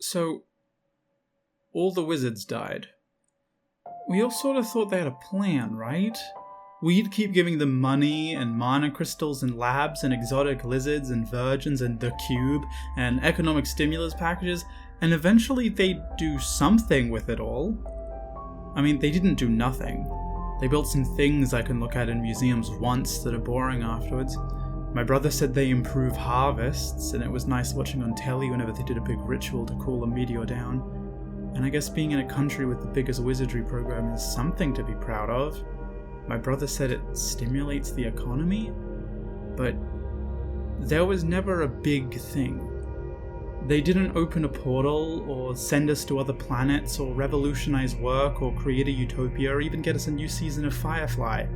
So, all the wizards died. We all sort of thought they had a plan, right? We'd keep giving them money and mana crystals and labs and exotic lizards and virgins and the cube and economic stimulus packages, and eventually they'd do something with it all. I mean, they didn't do nothing. They built some things I can look at in museums once that are boring afterwards. My brother said they improve harvests, and it was nice watching on telly whenever they did a big ritual to cool a meteor down. And I guess being in a country with the biggest wizardry program is something to be proud of. My brother said it stimulates the economy, but there was never a big thing. They didn't open a portal, or send us to other planets, or revolutionize work, or create a utopia, or even get us a new season of Firefly.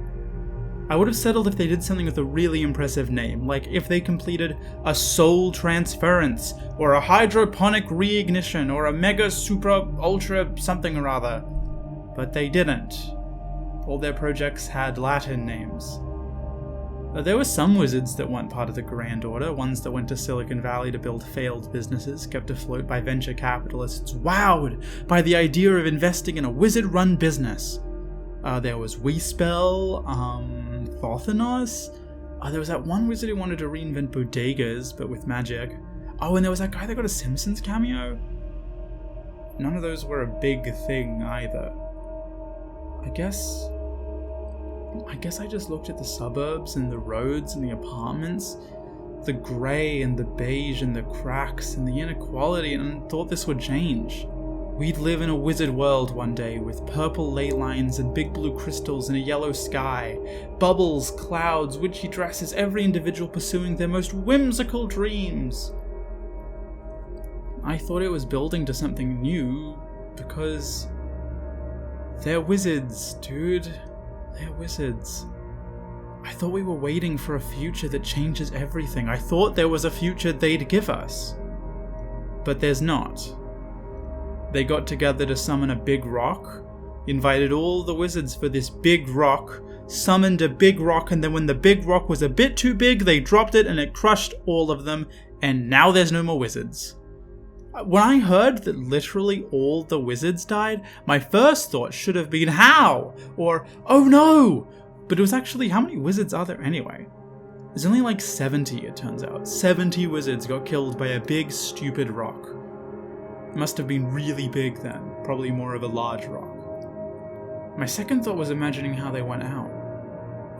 I would have settled if they did something with a really impressive name, like if they completed a Soul Transference, or a Hydroponic Reignition, or a Mega Super Ultra something or other. But they didn't. All their projects had Latin names. There were some wizards that weren't part of the Grand Order, ones that went to Silicon Valley to build failed businesses, kept afloat by venture capitalists, wowed by the idea of investing in a wizard-run business. There was Wespel, Thothanos. There was that one wizard who wanted to reinvent bodegas, but with magic. Oh, and there was that guy that got a Simpsons cameo. None of those were a big thing either. I guess I just looked at the suburbs and the roads and the apartments, the grey and the beige and the cracks and the inequality, and thought this would change. We'd live in a wizard world one day with purple ley lines and big blue crystals and a yellow sky, bubbles, clouds, witchy dresses, every individual pursuing their most whimsical dreams. I thought it was building to something new because they're wizards, dude. They're wizards. I thought we were waiting for a future that changes everything. I thought there was a future they'd give us. But there's not. They got together to summon a big rock, invited all the wizards for this big rock, summoned a big rock, and then when the big rock was a bit too big, they dropped it and it crushed all of them, and now there's no more wizards. When I heard that literally all the wizards died, my first thought should have been how? Or, oh no! But it was actually, how many wizards are there anyway? There's only like 70, it turns out. 70 wizards got killed by a big, stupid rock. It must have been really big then, probably more of a large rock. My second thought was imagining how they went out.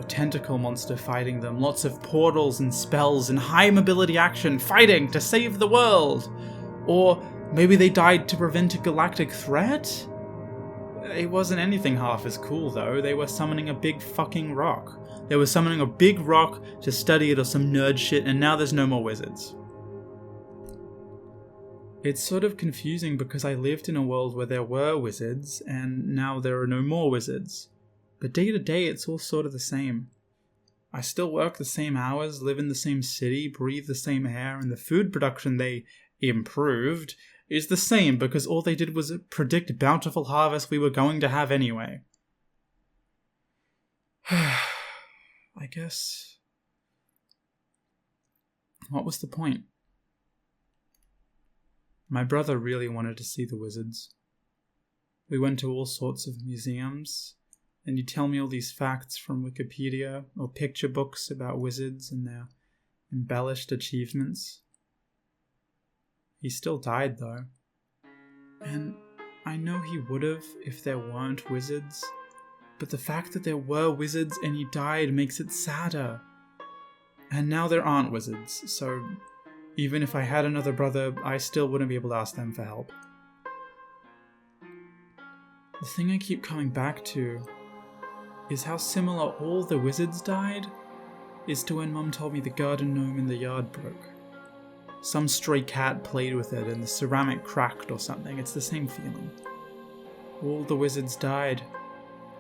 A tentacle monster fighting them, lots of portals and spells and high mobility action, fighting to save the world! Or maybe they died to prevent a galactic threat? It wasn't anything half as cool though. They were summoning a big fucking rock. They were summoning a big rock to study it or some nerd shit, and now there's no more wizards. It's sort of confusing because I lived in a world where there were wizards, and now there are no more wizards. But day to day it's all sort of the same. I still work the same hours, live in the same city, breathe the same air, and the food production they improved is the same because all they did was predict bountiful harvest we were going to have anyway. I guess. What was the point? My brother really wanted to see the wizards. We went to all sorts of museums, and he'd tell me all these facts from Wikipedia or picture books about wizards and their embellished achievements. He still died, though. And I know he would have if there weren't wizards, but the fact that there were wizards and he died makes it sadder. And now there aren't wizards, so even if I had another brother, I still wouldn't be able to ask them for help. The thing I keep coming back to is how similar all the wizards died is to when Mum told me the garden gnome in the yard broke. Some stray cat played with it and the ceramic cracked or something. It's the same feeling. All the wizards died.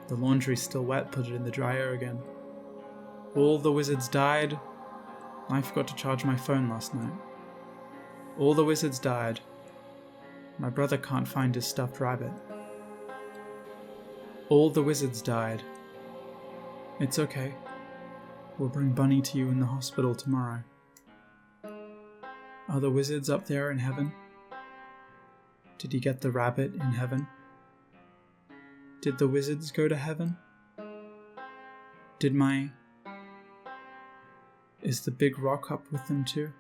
The laundry's still wet, put it in the dryer again. All the wizards died. I forgot to charge my phone last night. All the wizards died. My brother can't find his stuffed rabbit. All the wizards died. It's okay. We'll bring Bunny to you in the hospital tomorrow. Are the wizards up there in heaven? Did he get the rabbit in heaven? Did the wizards go to heaven? Is the big rock up with them too?